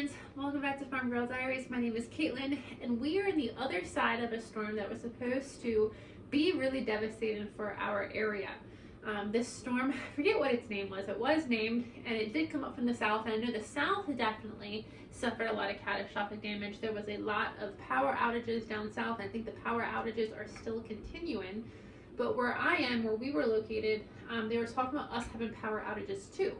friends, welcome back to Farm Girl Diaries. My name is Caitlin, and we are in the other side of a storm that was supposed to be really devastating for our area. This storm, I forget what its name was. It was named, and it did come up from the south, and I know the south definitely suffered a lot of catastrophic damage. There was a lot of power outages down south. I think the power outages are still continuing, but where I am, where we were located, they were talking about us having power outages too.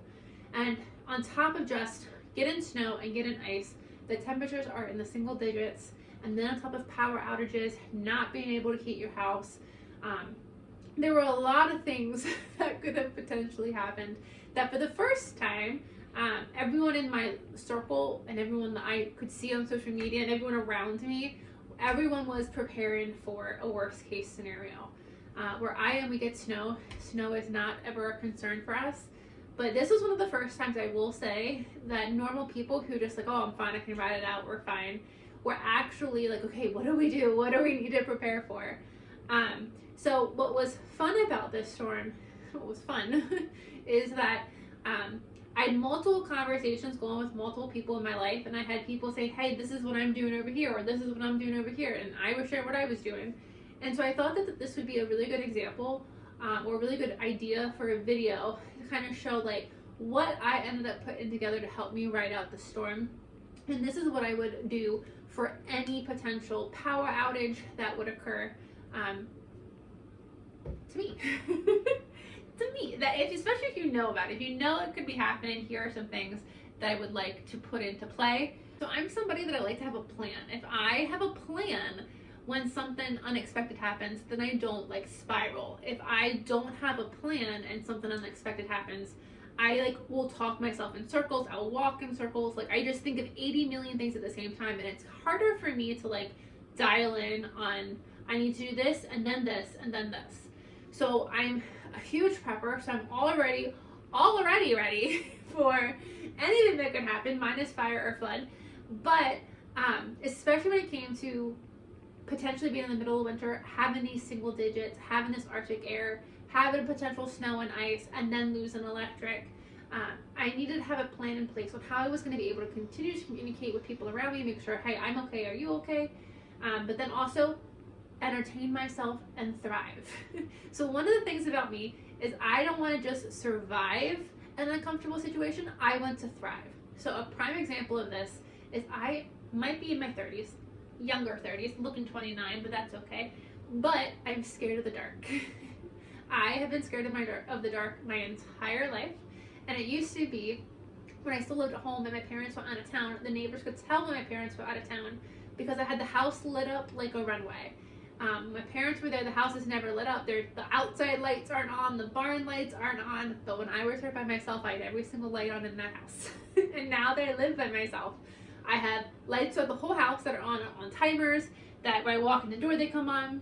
And on top of just getting snow and getting ice, the temperatures are in the single digits, and then on top of power outages, not being able to heat your house, there were a lot of things that could have potentially happened that for the first time, everyone in my circle and everyone that I could see on social media and everyone around me, everyone was preparing for a worst case scenario. Where I am, we get snow. Snow is not ever a concern for us. But this was one of the first times, I will say, that normal people who just like, oh, I'm fine, I can ride it out, we're fine, were actually like, okay, what do we do? What do we need to prepare for? So what was fun about this storm, what was fun, is that I had multiple conversations going with multiple people in my life, and I had people say, hey, this is what I'm doing over here, or this is what I'm doing over here, and I was sharing what I was doing. And so I thought that this would be a really good example or a really good idea for a video to kind of show like what I ended up putting together to help me ride out the storm. And this is what I would do for any potential power outage that would occur to me. To me, that especially if you know about it, if you know it could be happening, here are some things that I would like to put into play. So I'm somebody that I like to have a plan. If I have a plan, when something unexpected happens, then I don't like spiral. If I don't have a plan and something unexpected happens, I like will talk myself in circles, I'll walk in circles, like I just think of 80 million things at the same time, and it's harder for me to like dial in on I need to do this and then this and then this. So I'm a huge prepper, so I'm already ready for anything that could happen, minus fire or flood. But especially when it came to potentially being in the middle of winter, having these single digits, having this Arctic air, having potential snow and ice, and then losing electric, I needed to have a plan in place on how I was going to be able to continue to communicate with people around me, make sure, hey, I'm okay, are you okay? But then also entertain myself and thrive. So one of the things about me is I don't want to just survive an uncomfortable situation, I want to thrive. So a prime example of this is I might be in my 30s, younger 30s, looking 29, but that's okay. But I'm scared of the dark. I have been scared of the dark my entire life, and it used to be when I still lived at home and my parents were out of town, the neighbors could tell when my parents were out of town because I had the house lit up like a runway. My parents were there, the house is never lit up. The outside lights aren't on, the barn lights aren't on, but when I was there by myself, I had every single light on in that house. And now that I live by myself, I have lights throughout the whole house that are on timers, that when I walk in the door they come on.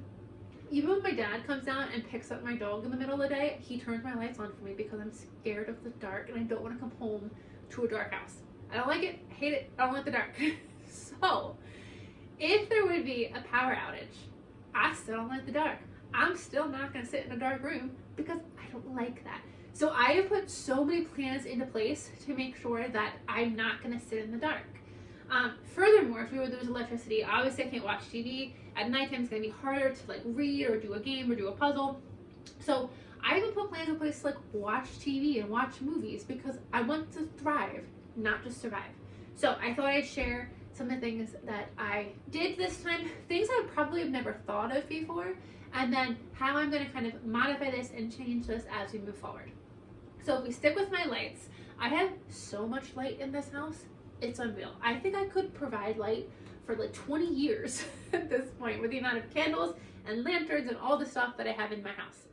Even when my dad comes down and picks up my dog in the middle of the day, he turns my lights on for me because I'm scared of the dark and I don't want to come home to a dark house. I don't like it, hate it, I don't like the dark. So, if there would be a power outage, I still don't like the dark. I'm still not going to sit in a dark room because I don't like that. So I have put so many plans into place to make sure that I'm not going to sit in the dark. Furthermore, if we would lose electricity, obviously I can't watch TV. At nighttime, it's going to be harder to like read or do a game or do a puzzle. So I even put plans in place to like watch TV and watch movies because I want to thrive, not just survive. So I thought I'd share some of the things that I did this time, things I probably have never thought of before, and then how I'm going to kind of modify this and change this as we move forward. So if we stick with my lights, I have so much light in this house. It's unreal. I think I could provide light for like 20 years at this point with the amount of candles and lanterns and all the stuff that I have in my house.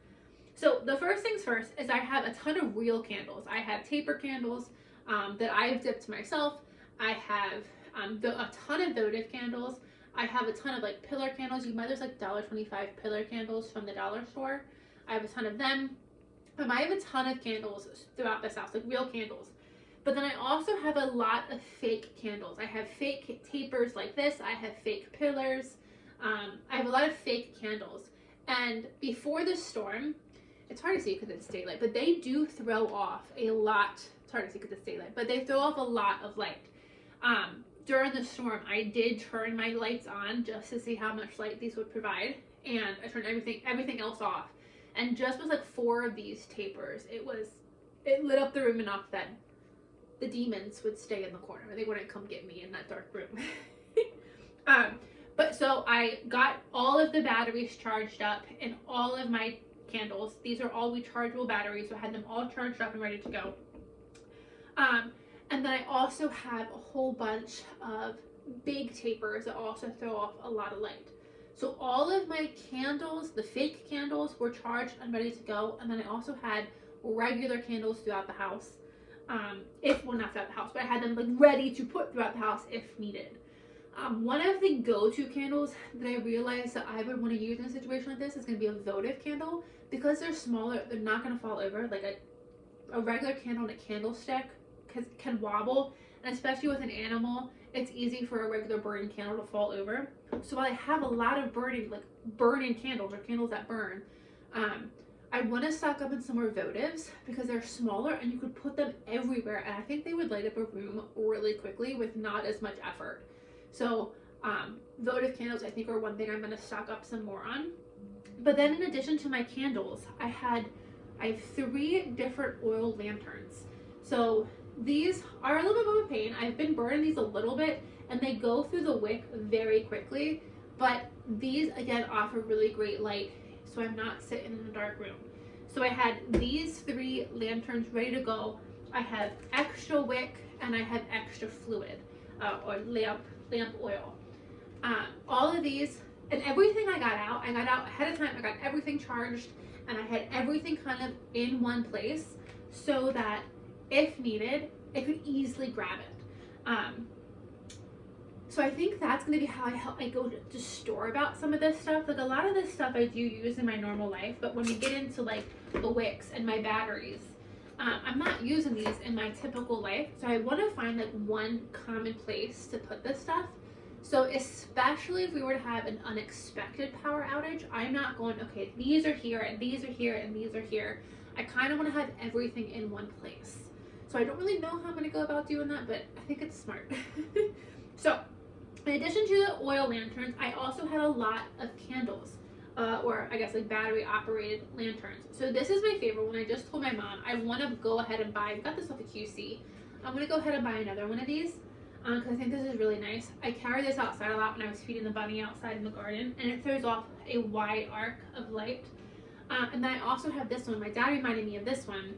So the first things first is I have a ton of real candles. I have taper candles that I've dipped myself. I have a ton of votive candles. I have a ton of like pillar candles. There's like $1.25 pillar candles from the dollar store. I have a ton of them. I have a ton of candles throughout this house, like real candles. But then I also have a lot of fake candles. I have fake tapers like this. I have fake pillars. I have a lot of fake candles. And before the storm, it's hard to see because it's daylight, but they do throw off a lot. It's hard to see because it's daylight, but they throw off a lot of light. during the storm, I did turn my lights on just to see how much light these would provide, and I turned everything else off. And just with like 4 of these tapers, it lit up the room enough that the demons would stay in the corner. They wouldn't come get me in that dark room. But so I got all of the batteries charged up and all of my candles. These are all rechargeable batteries, so I had them all charged up and ready to go. And then I also have a whole bunch of big tapers that also throw off a lot of light. So all of my candles, the fake candles, were charged and ready to go. And then I also had regular candles throughout the house. Not throughout the house, but I had them like ready to put throughout the house if needed. One of the go-to candles that I realized that I would want to use in a situation like this is going to be a votive candle. Because they're smaller, they're not going to fall over. Like a regular candle and a candlestick can wobble, and especially with an animal, it's easy for a regular burning candle to fall over. So while I have a lot of burning candles, or candles that burn, I want to stock up on some more votives because they're smaller and you could put them everywhere, and I think they would light up a room really quickly with not as much effort. So votive candles I think are one thing I'm going to stock up some more on. But then in addition to my candles, I have 3 different oil lanterns. So these are a little bit of a pain. I've been burning these a little bit and they go through the wick very quickly, but these again offer really great light, so I'm not sitting in a dark room. So I had these 3 lanterns ready to go. I have extra wick and I have extra fluid or lamp oil. All of these and everything I got out ahead of time. I got everything charged and I had everything kind of in one place so that if needed, I could easily grab it. So I think that's going to be how I go to store about some of this stuff. Like a lot of this stuff I do use in my normal life, but when we get into like the wicks and my batteries, I'm not using these in my typical life. So I want to find like one common place to put this stuff. So especially if we were to have an unexpected power outage, I'm not going, okay, these are here and these are here and these are here. I kind of want to have everything in one place. So I don't really know how I'm going to go about doing that, but I think it's smart. So in addition to the oil lanterns, I also had a lot of candles, or I guess like battery operated lanterns. So this is my favorite one. I just told my mom I want to go ahead and buy, I got this off of QC. I'm going to go ahead and buy another one of these because I think this is really nice. I carry this outside a lot when I was feeding the bunny outside in the garden, and it throws off a wide arc of light. And then I also have this one. My dad reminded me of this one.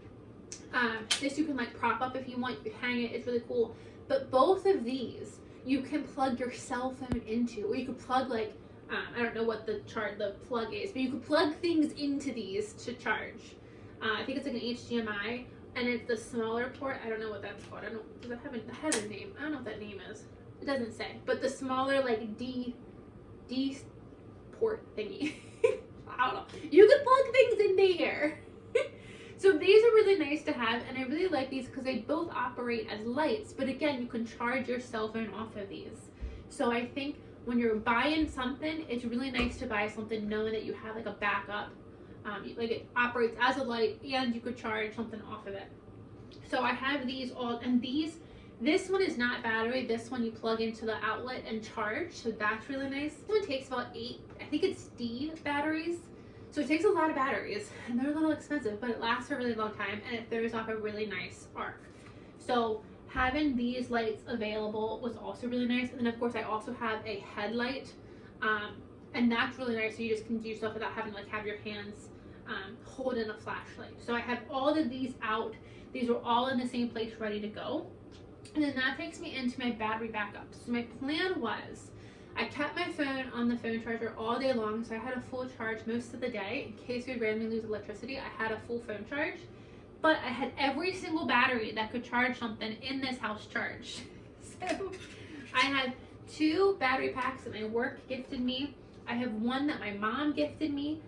This you can like prop up if you want. You can hang it. It's really cool. But both of these you can plug your cell phone into, or you could plug like I don't know what the plug is, but you could plug things into these to charge. I think it's like an HDMI, and it's the smaller port. I don't know what that's called. I don't. Does it have a name? I don't know what that name is. It doesn't say. But the smaller like D port thingy. I don't know. You could plug things into here. So these are really nice to have, and I really like these because they both operate as lights, but again, you can charge your cell phone off of these. So I think when you're buying something, it's really nice to buy something knowing that you have like a backup. Like it operates as a light and you could charge something off of it. So I have these all, and this one is not battery. This one you plug into the outlet and charge, so that's really nice. This one takes about 8, I think it's D batteries. So it takes a lot of batteries, and they're a little expensive, but it lasts for a really long time, and it throws off a really nice arc. So having these lights available was also really nice. And then of course I also have a headlight, and that's really nice. So you just can do stuff without having to like have your hands holding a flashlight. So I have all of these out. These are all in the same place ready to go. And then that takes me into my battery backup. So my plan was, I kept my phone on the phone charger all day long, so I had a full charge most of the day. In case we randomly lose electricity, I had a full phone charge. But I had every single battery that could charge something in this house charged. So I had 2 battery packs that my work gifted me. I have one that my mom gifted me.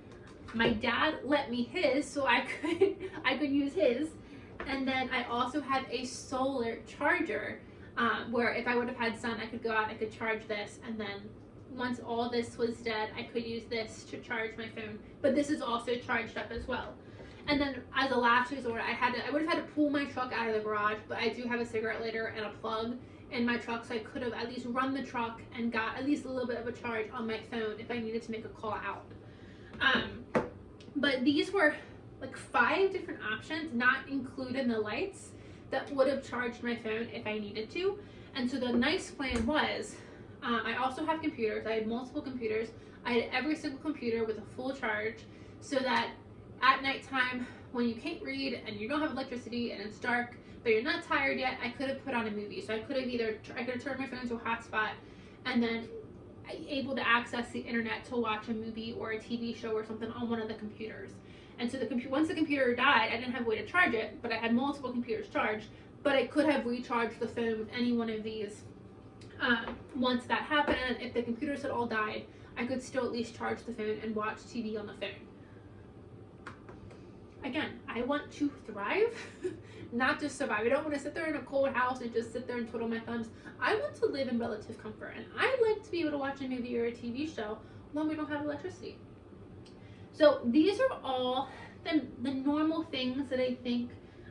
My dad lent me his, so I could use his. And then I also have a solar charger, where if I would have had sun, I could go out and I could charge this, and then once all this was dead, I could use this to charge my phone. But this is also charged up as well. And then as a last resort, I would have had to pull my truck out of the garage, but I do have a cigarette lighter and a plug in my truck, so I could have at least run the truck and got at least a little bit of a charge on my phone if I needed to make a call out. But these were like 5 different options, not including the lights, that would have charged my phone if I needed to. And so the nice plan was, I also have computers. I had multiple computers. I had every single computer with a full charge, so that at nighttime, when you can't read and you don't have electricity and it's dark, but you're not tired yet, I could have put on a movie. So I could have turned my phone to a hotspot and then able to access the internet to watch a movie or a TV show or something on one of the computers. And so once the computer died, I didn't have a way to charge it, but I had multiple computers charged, but I could have recharged the phone with any one of these. Once that happened, if the computers had all died, I could still at least charge the phone and watch TV on the phone. Again, I want to thrive, not just survive. I don't want to sit there in a cold house and just sit there and twiddle my thumbs. I want to live in relative comfort, and I like to be able to watch a movie or a TV show when we don't have electricity. So these are all the normal things that I think,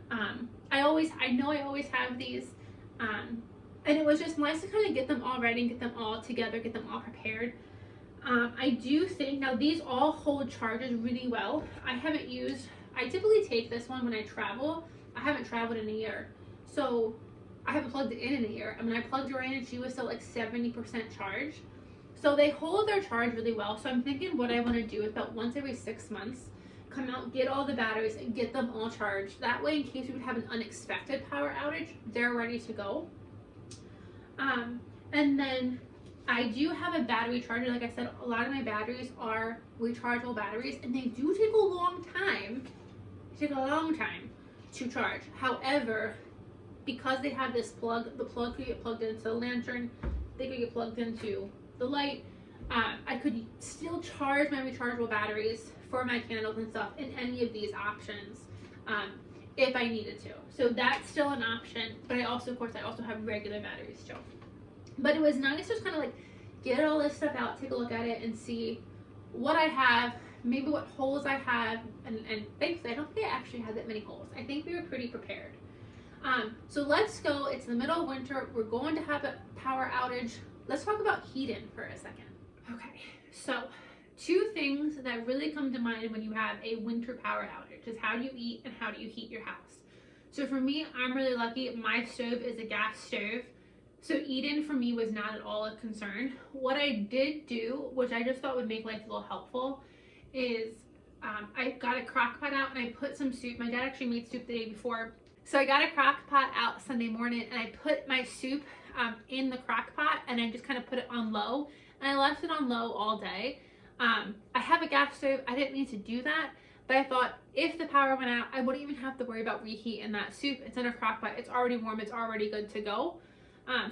I know I always have these, and it was just nice to kind of get them all ready and get them all together, get them all prepared. I do think, now these all hold charges really well. I typically take this one when I travel. I haven't traveled in a year, so I haven't plugged it in a year. And when I plugged her in, and she was still like 70% charged. So they hold their charge really well. So I'm thinking what I want to do is about once every 6 months, come out, get all the batteries, and get them all charged. That way, in case we would have an unexpected power outage, they're ready to go. And then I do have a battery charger. Like I said, a lot of my batteries are rechargeable batteries, and they do take a long time. They take a long time to charge. However, because they have this plug, the plug could get plugged into the lantern, they could get plugged into the light. I could still charge my rechargeable batteries for my candles and stuff in any of these options if I needed to. So that's still an option, but I also have regular batteries too. But it was nice to just kind of like get all this stuff out, take a look at it, and see what I have, maybe what holes I have, and thankfully I don't think I actually had that many holes. I think we were pretty prepared. So let's go. It's the middle of winter. We're going to have a power outage. Let's talk about heating for a second. Okay, so 2 things that really come to mind when you have a winter power outage is how do you eat and how do you heat your house. So for me, I'm really lucky. My stove is a gas stove, so eating for me was not at all a concern. What I did do, which I just thought would make life a little helpful, is I got a crock pot out and I put some soup. My dad actually made soup the day before. So I got a crock pot out Sunday morning and I put my soup in the crock pot and I just kind of put it on low, and I left it on low all day. I have a gas stove. I didn't need to do that, but I thought if the power went out, I wouldn't even have to worry about reheating that soup. It's in a crock pot. It's already warm. It's already good to go.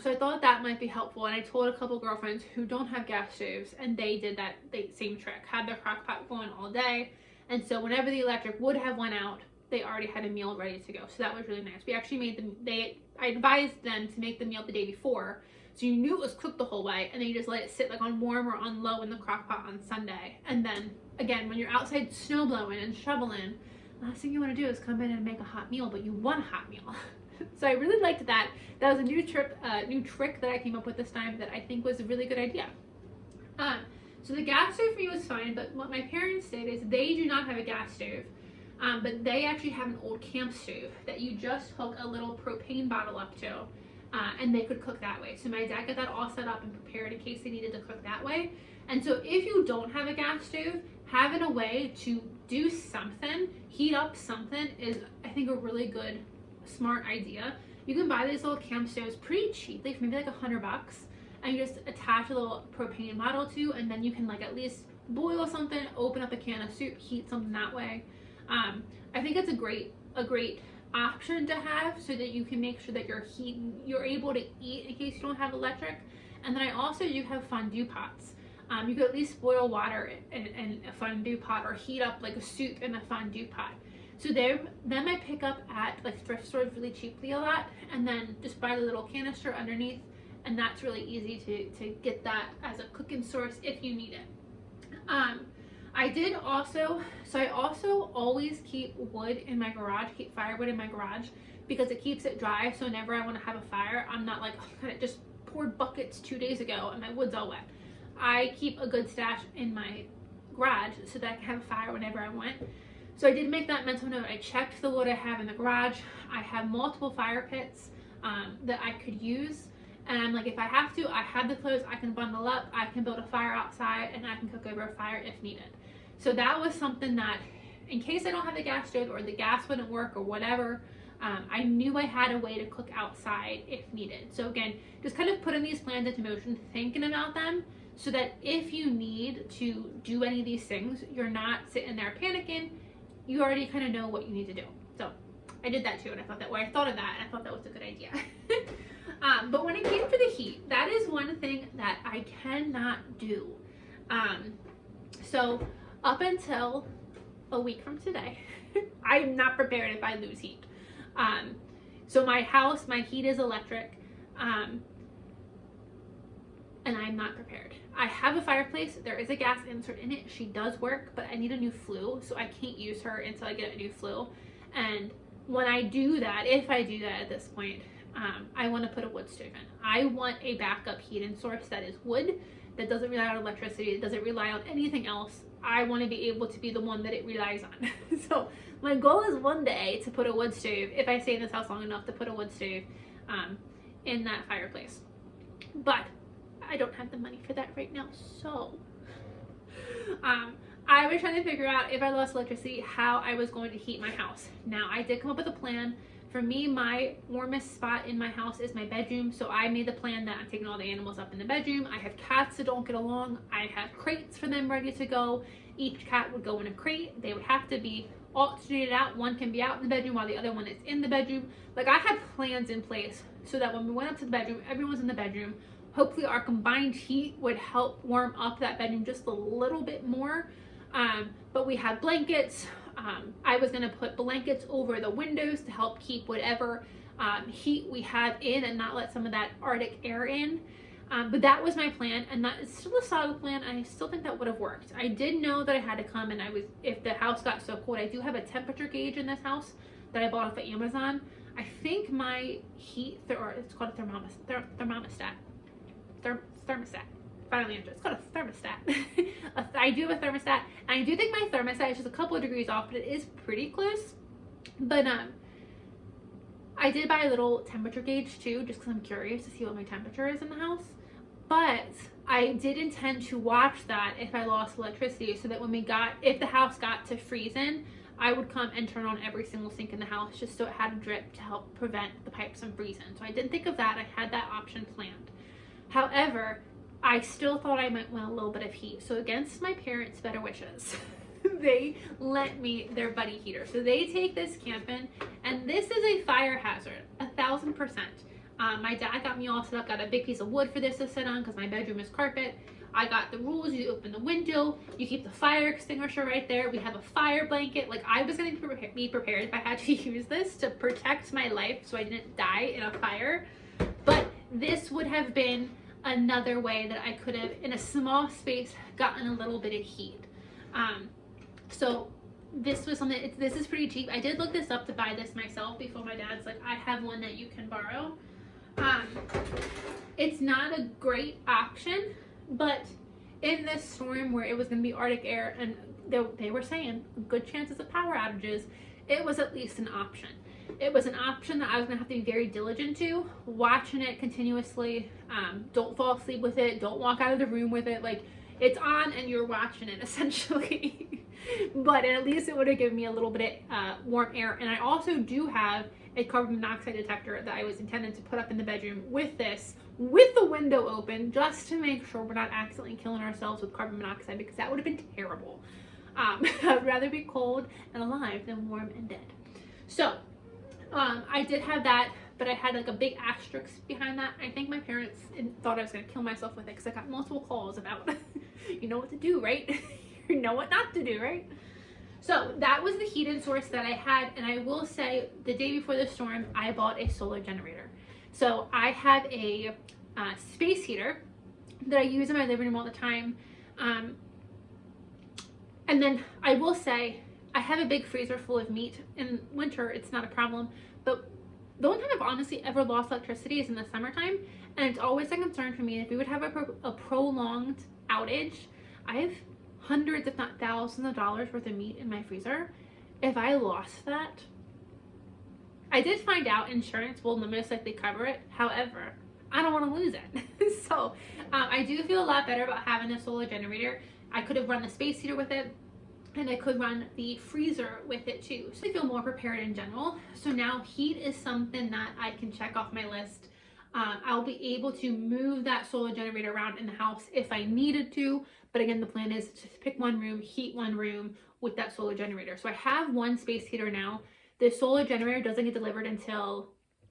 So I thought that might be helpful, and I told a couple girlfriends who don't have gas stoves, and they did that same trick, had their crock pot going all day, and so whenever the electric would have went out, they already had a meal ready to go. So that was really nice. We actually made I advised them to make the meal the day before, so you knew it was cooked the whole way, and then you just let it sit like on warm or on low in the crock pot on Sunday. And then again, when you're outside snow blowing and shoveling, last thing you want to do is come in and make a hot meal, but you want a hot meal. So I really liked that. That was a new trick that I came up with this time that I think was a really good idea. So the gas stove for me was fine, but what my parents did is they do not have a gas stove, but they actually have an old camp stove that you just hook a little propane bottle up to, and they could cook that way. So my dad got that all set up and prepared in case they needed to cook that way. And so if you don't have a gas stove, having a way to do something, heat up something, is I think a really good smart idea. You can buy these little camp stoves pretty cheaply for maybe like $100, and you just attach a little propane bottle to, and then you can like at least boil something, open up a can of soup, heat something that way. I think it's a great option to have so that you can make sure that you're able to eat in case you don't have electric. And then I also do have fondue pots. You could at least boil water in a fondue pot or heat up like a soup in a fondue pot. So them I pick up at like thrift stores really cheaply a lot, and then just buy the little canister underneath, and that's really easy to get that as a cooking source if you need it. I also always keep wood in my garage, keep firewood in my garage, because it keeps it dry. So whenever I want to have a fire, I'm not like, oh god, it just poured buckets 2 days ago and my wood's all wet. I keep a good stash in my garage so that I can have a fire whenever I want. So I did make that mental note. I checked the wood I have in the garage. I have multiple fire pits that I could use. And I'm like, if I have to, I have the clothes, I can bundle up, I can build a fire outside, and I can cook over a fire if needed. So that was something that, in case I don't have the gas stove or the gas wouldn't work or whatever, I knew I had a way to cook outside if needed. So again, just kind of putting these plans into motion, thinking about them, so that if you need to do any of these things, you're not sitting there panicking. You already kind of know what you need to do. So I did that too, and I thought of that, and I thought that was a good idea. But when it came for the heat, that is one thing that I cannot do. So up until a week from today, I'm not prepared if I lose heat. So my house, my heat is electric, and I'm not prepared. I have a fireplace. There is a gas insert in it. She does work, but I need a new flue, so I can't use her until I get a new flue. And when I do that, if I do that at this point, I want to put a wood stove in. I want a backup heating source that is wood, that doesn't rely on electricity, that doesn't rely on anything else. I want to be able to be the one that it relies on. So my goal is one day to put a wood stove, if I stay in this house long enough, to put a wood stove in that fireplace. But I don't have the money for that right now, so I was trying to figure out, if I lost electricity, how I was going to heat my house. Now, I did come up with a plan. For me, my warmest spot in my house is my bedroom, so I made the plan that I'm taking all the animals up in the bedroom. I have cats that don't get along. I have crates for them ready to go. Each cat would go in a crate. They would have to be alternated out. One can be out in the bedroom while the other one is in the bedroom. Like, I had plans in place so that when we went up to the bedroom, everyone's in the bedroom. Hopefully our combined heat would help warm up that bedroom just a little bit more. But we had blankets. I was going to put blankets over the windows to help keep whatever heat we have in and not let some of that Arctic air in. But that was my plan, and that is still a solid plan. I still think that would have worked. I did know that I had to come, and if the house got so cold, I do have a temperature gauge in this house that I bought off of Amazon. I think my heat, or it's called a thermostat. Finally answered. It's called a thermostat. I do have a thermostat, and I do think my thermostat is just a couple of degrees off, but it is pretty close. But I did buy a little temperature gauge too, just because I'm curious to see what my temperature is in the house. But I did intend to watch that if I lost electricity, so that if the house got to freezing, I would come and turn on every single sink in the house, just so it had a drip to help prevent the pipes from freezing. So I didn't think of that. I had that option planned. However, I still thought I might want a little bit of heat. So against my parents' better wishes, they lent me their buddy heater. So they take this camping, and this is a fire hazard, 1000%. My dad got me all set up, got a big piece of wood for this to sit on because my bedroom is carpet. I got the rules. You open the window, you keep the fire extinguisher right there. We have a fire blanket. Like, I was going to be prepared if I had to use this to protect my life so I didn't die in a fire. But this would have been another way that I could have, in a small space, gotten a little bit of heat. So this was something, this is pretty cheap. I did look this up to buy this myself before my dad's like, I have one that you can borrow. It's not a great option, but in this storm where it was going to be Arctic air and they were saying good chances of power outages, it was at least an option. It was an option that I was going to have to be very diligent to, watching it continuously. Don't fall asleep with it. Don't walk out of the room with it. Like, it's on and you're watching it essentially. But at least it would have given me a little bit of warm air. And I also do have a carbon monoxide detector that I was intended to put up in the bedroom with this, with the window open, just to make sure we're not accidentally killing ourselves with carbon monoxide, because that would have been terrible. I'd rather be cold and alive than warm and dead. So I did have that, but I had like a big asterisk behind that. I think my parents thought I was going to kill myself with it, because I got multiple calls about, you know what to do, right? You know what not to do, right? So that was the heating source that I had. And I will say, the day before the storm, I bought a solar generator. So I have a space heater that I use in my living room all the time. And then I will say, I have a big freezer full of meat. In winter, it's not a problem. But The only time I've honestly ever lost electricity is in the summertime, and it's always a concern for me if we would have a prolonged outage. I have hundreds, if not thousands of dollars worth of meat in my freezer. If I lost that, I did find out insurance will most likely cover it. However, I don't want to lose it. So I do feel a lot better about having a solar generator. I could have run the space heater with it, and I could run the freezer with it too. So I feel more prepared in general. So now heat is something that I can check off my list. I'll be able to move that solar generator around in the house if I needed to. But again, the plan is to pick one room, heat one room with that solar generator. So I have one space heater now. The solar generator doesn't get delivered until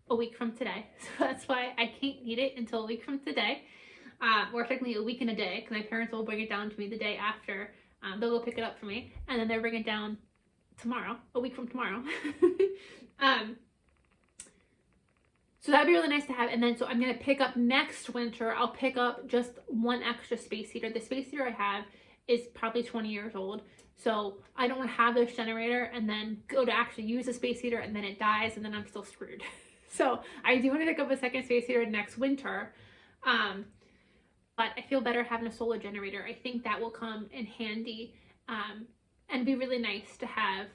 a week from today. So that's why I can't heat it until a week from today. Or technically a week and a day, because my parents will bring it down to me the day after. They'll go pick it up for me, and then they'll bring it down tomorrow, a week from tomorrow. So that'd be really nice to have. And then, so I'm going to pick up next winter, I'll pick up just one extra space heater. The space heater I have is probably 20 years old. So I don't want to have this generator and then go to actually use the space heater and then it dies and then I'm still screwed. So I do want to pick up a second space heater next winter. But I feel better having a solar generator. I think that will come in handy and be really nice to have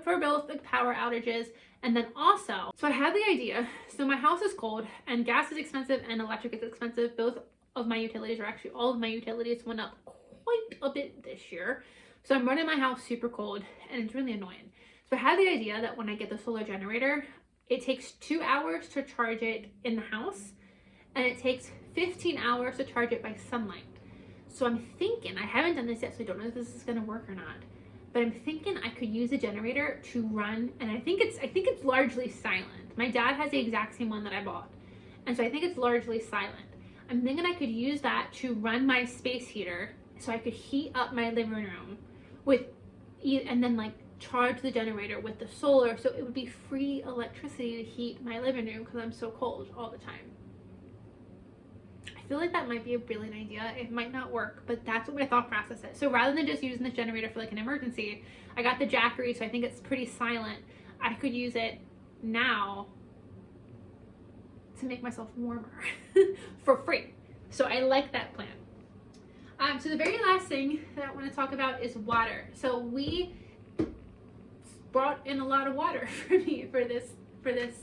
for both the power outages. And then also, so I had the idea, so my house is cold and gas is expensive and electric is expensive. Both of my utilities, or actually all of my utilities, went up quite a bit this year. So I'm running my house super cold and it's really annoying. So I had the idea that when I get the solar generator, it takes 2 hours to charge it in the house and it takes 15 hours to charge it by sunlight. So I'm thinking, I haven't done this yet, so I don't know if this is gonna work or not, but I'm thinking I could use a generator to run, and I think it's largely silent. My dad has the exact same one that I bought, and so I think it's largely silent. I'm thinking I could use that to run my space heater, so I could heat up my living room and then like charge the generator with the solar, so it would be free electricity to heat my living room because I'm so cold all the time. I feel like that might be a brilliant idea. It might not work, but that's what my thought process is. So rather than just using this generator for like an emergency, I got the Jackery, so I think it's pretty silent. I could use it now to make myself warmer for free. So I like that plan. So the very last thing that I want to talk about is water. So we brought in a lot of water for me for this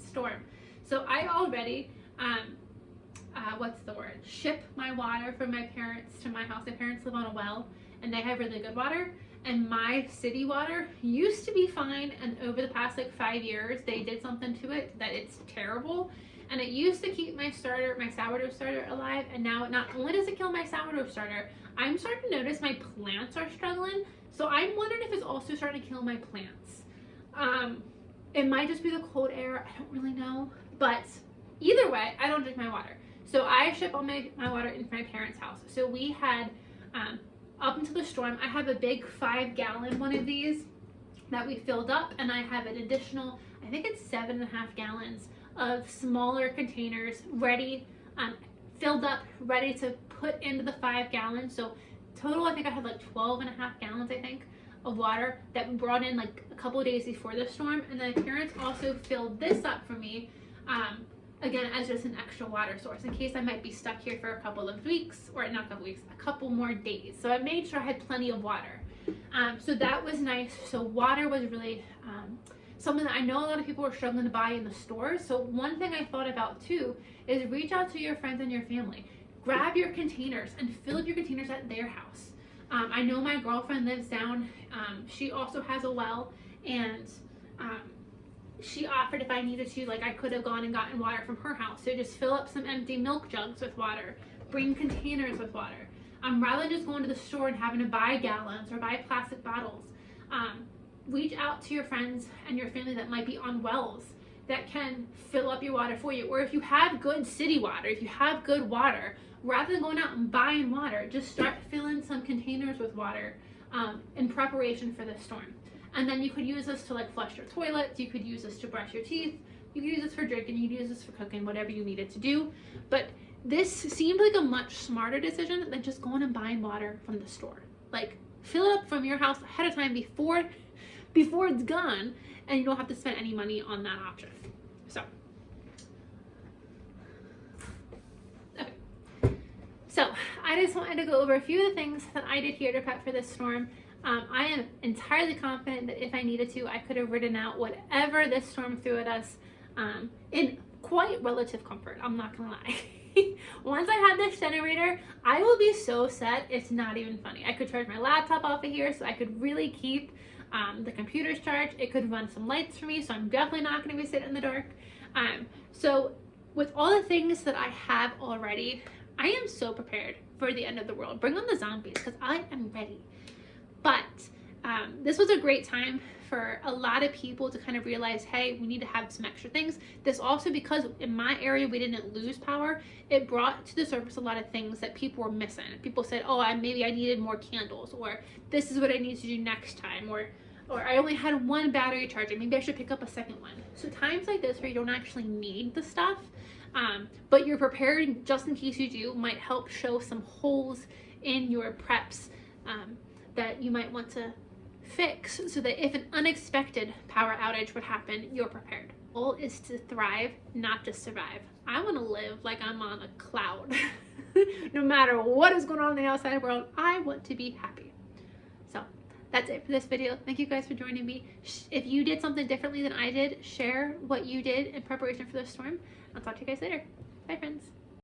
storm. So I already ship my water from my parents to my house. My parents live on a well and they have really good water, and my city water used to be fine, and over the past like 5 years they did something to it that it's terrible, and it used to keep my sourdough starter alive, and now not only does it kill my sourdough starter, I'm starting to notice my plants are struggling. So I'm wondering if it's also starting to kill my plants. It might just be the cold air, I don't really know, but either way, I don't drink my water. So I ship all my water into my parents' house. So we had, up until the storm, I have a big 5-gallon one of these that we filled up, and I have an additional, I think it's 7.5 gallons of smaller containers ready, filled up, ready to put into the 5 gallons. So total, I think I had like 12.5 gallons, I think, of water that we brought in like a couple of days before the storm. And then my parents also filled this up for me, again, as just an extra water source in case I might be stuck here for a couple of weeks, or not a couple weeks, a couple more days. So I made sure I had plenty of water. So that was nice. So water was really something that I know a lot of people are struggling to buy in the stores. So one thing I thought about too is reach out to your friends and your family. Grab your containers and fill up your containers at their house. I know my girlfriend lives down, she also has a well, and she offered if I needed to, like I could have gone and gotten water from her house. So just fill up some empty milk jugs with water, bring containers with water. Rather than just going to the store and having to buy gallons or buy plastic bottles, reach out to your friends and your family that might be on wells that can fill up your water for you. Or if you have good city water, if you have good water, rather than going out and buying water, just start filling some containers with water in preparation for this storm. And then you could use this to like flush your toilets, you could use this to brush your teeth, you could use this for drinking, you could use this for cooking, whatever you needed to do. But this seemed like a much smarter decision than just going and buying water from the store. Like, fill it up from your house ahead of time before it's gone, and you don't have to spend any money on that option. So So I just wanted to go over a few of the things that I did here to prep for this storm. I am entirely confident that if I needed to, I could have ridden out whatever this storm threw at us in quite relative comfort. I'm not gonna lie. Once I have this generator, I will be so set, it's not even funny. I could charge my laptop off of here so I could really keep the computers charged. It could run some lights for me, so I'm definitely not gonna be sitting in the dark. So with all the things that I have already, I am so prepared for the end of the world. Bring on the zombies, because I am ready. But this was a great time for a lot of people to kind of realize, hey, we need to have some extra things. This also, because in my area we didn't lose power, it brought to the surface a lot of things that people were missing. People said, oh, maybe I needed more candles, or this is what I need to do next time, or I only had one battery charger, maybe I should pick up a second one. So times like this where you don't actually need the stuff, but you're prepared just in case you do, might help show some holes in your preps that you might want to fix, so that if an unexpected power outage would happen, you're prepared. The goal is to thrive, not just survive. I want to live like I'm on a cloud. No matter what is going on in the outside world, I want to be happy. So that's it for this video. Thank you guys for joining me. If you did something differently than I did, share what you did in preparation for the storm. I'll talk to you guys later. Bye, friends.